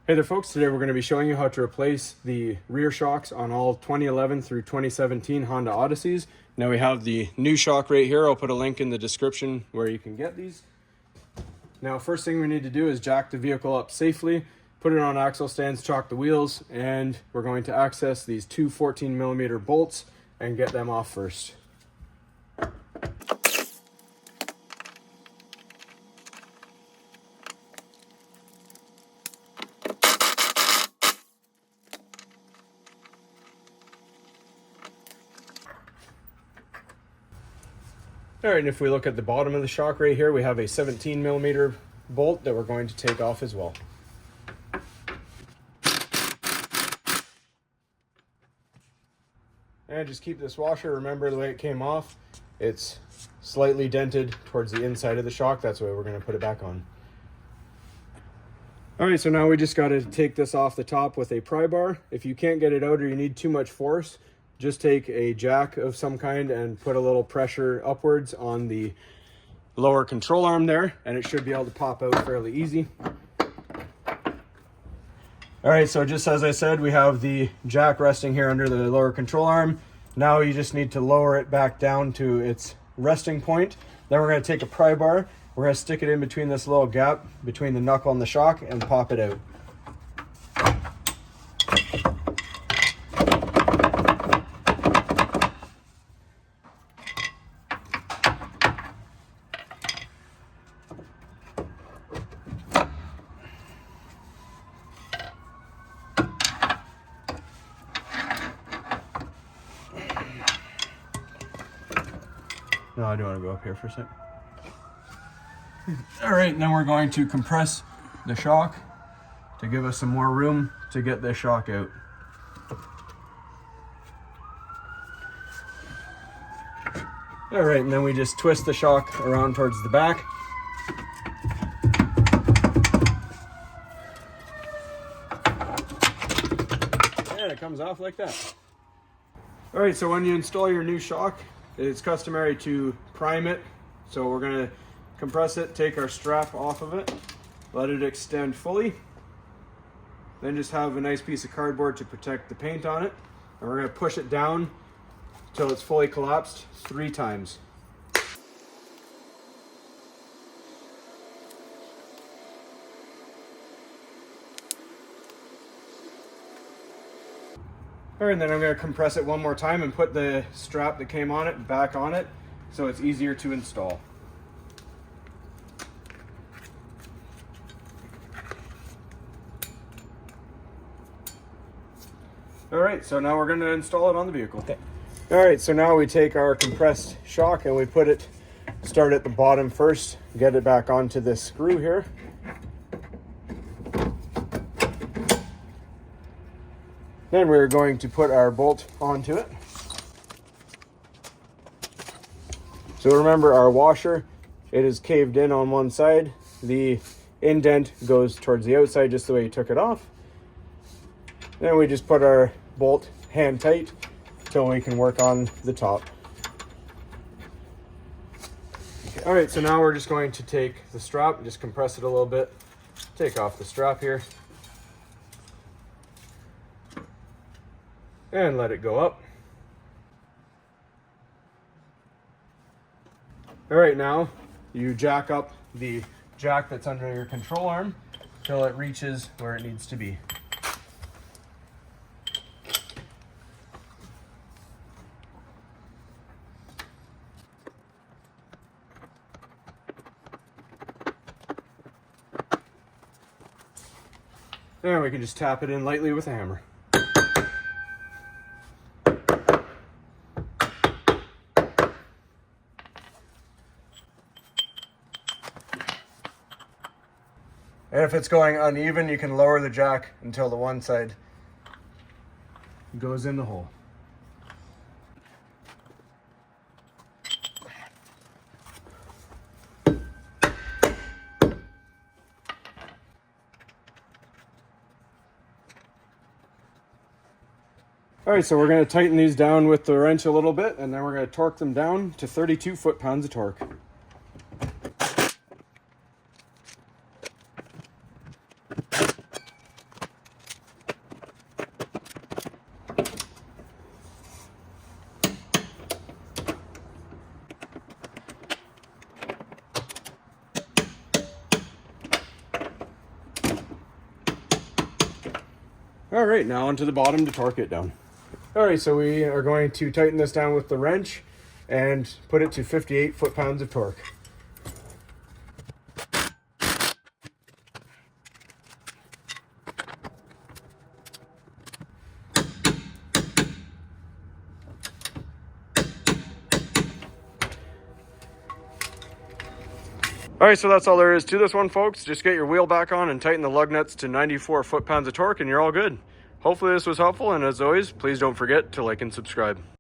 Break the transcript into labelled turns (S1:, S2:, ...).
S1: Hey there folks, today we're going to be showing you how to replace the rear shocks on all 2011 through 2017 Honda Odysseys. Now we have the new shock right here. I'll put a link in the description where you can get these. Now first thing we need to do is jack the vehicle up safely, put it on axle stands, chock the wheels, and we're going to access these two 14mm bolts and get them off first. All right, and if we look at the bottom of the shock right here, we have a 17mm bolt that we're going to take off as well. And just keep this washer, remember the way it came off, it's slightly dented towards the inside of the shock. That's why we're going to put it back on. All right, so now we just got to take this off the top with a pry bar. If you can't get it out or you need too much force, just take a jack of some kind and put a little pressure upwards on the lower control arm there, and it should be able to pop out fairly easy. All right, so just as I said, we have the jack resting here under the lower control arm. Now you just need to lower it back down to its resting point. Then we're going to take a pry bar. We're going to stick it in between this little gap between the knuckle and the shock and pop it out. No, I do want to go up here for a sec. All right, and then we're going to compress the shock to give us some more room to get this shock out. All right, and then we just twist the shock around towards the back. And it comes off like that. All right, so when you install your new shock, it's customary to prime it. So we're going to compress it, take our strap off of it, let it extend fully, then just have a nice piece of cardboard to protect the paint on it, and we're going to push it down until it's fully collapsed 3 times. All right, and then I'm going to compress it one more time and put the strap that came on it back on it so it's easier to install. All right, so now we're going to install it on the vehicle. Okay. All right, so now we take our compressed shock and we start at the bottom first, get it back onto this screw here. Then we're going to put our bolt onto it. So remember our washer, it is caved in on one side. The indent goes towards the outside just the way you took it off. Then we just put our bolt hand tight until we can work on the top. Okay. All right, so now we're just going to take the strap and just compress it a little bit. Take off the strap here. And let it go up. All right, now you jack up the jack that's under your control arm till it reaches where it needs to be. Then we can just tap it in lightly with a hammer. And if it's going uneven, you can lower the jack until the one side goes in the hole. All right, so we're going to tighten these down with the wrench a little bit, and then we're going to torque them down to 32 foot-pounds of torque. All right, now onto the bottom to torque it down. All right, so we are going to tighten this down with the wrench and put it to 58 foot-pounds of torque. All right, so that's all there is to this one, folks. Just get your wheel back on and tighten the lug nuts to 94 foot-pounds of torque and you're all good. Hopefully this was helpful, and as always, please don't forget to like and subscribe.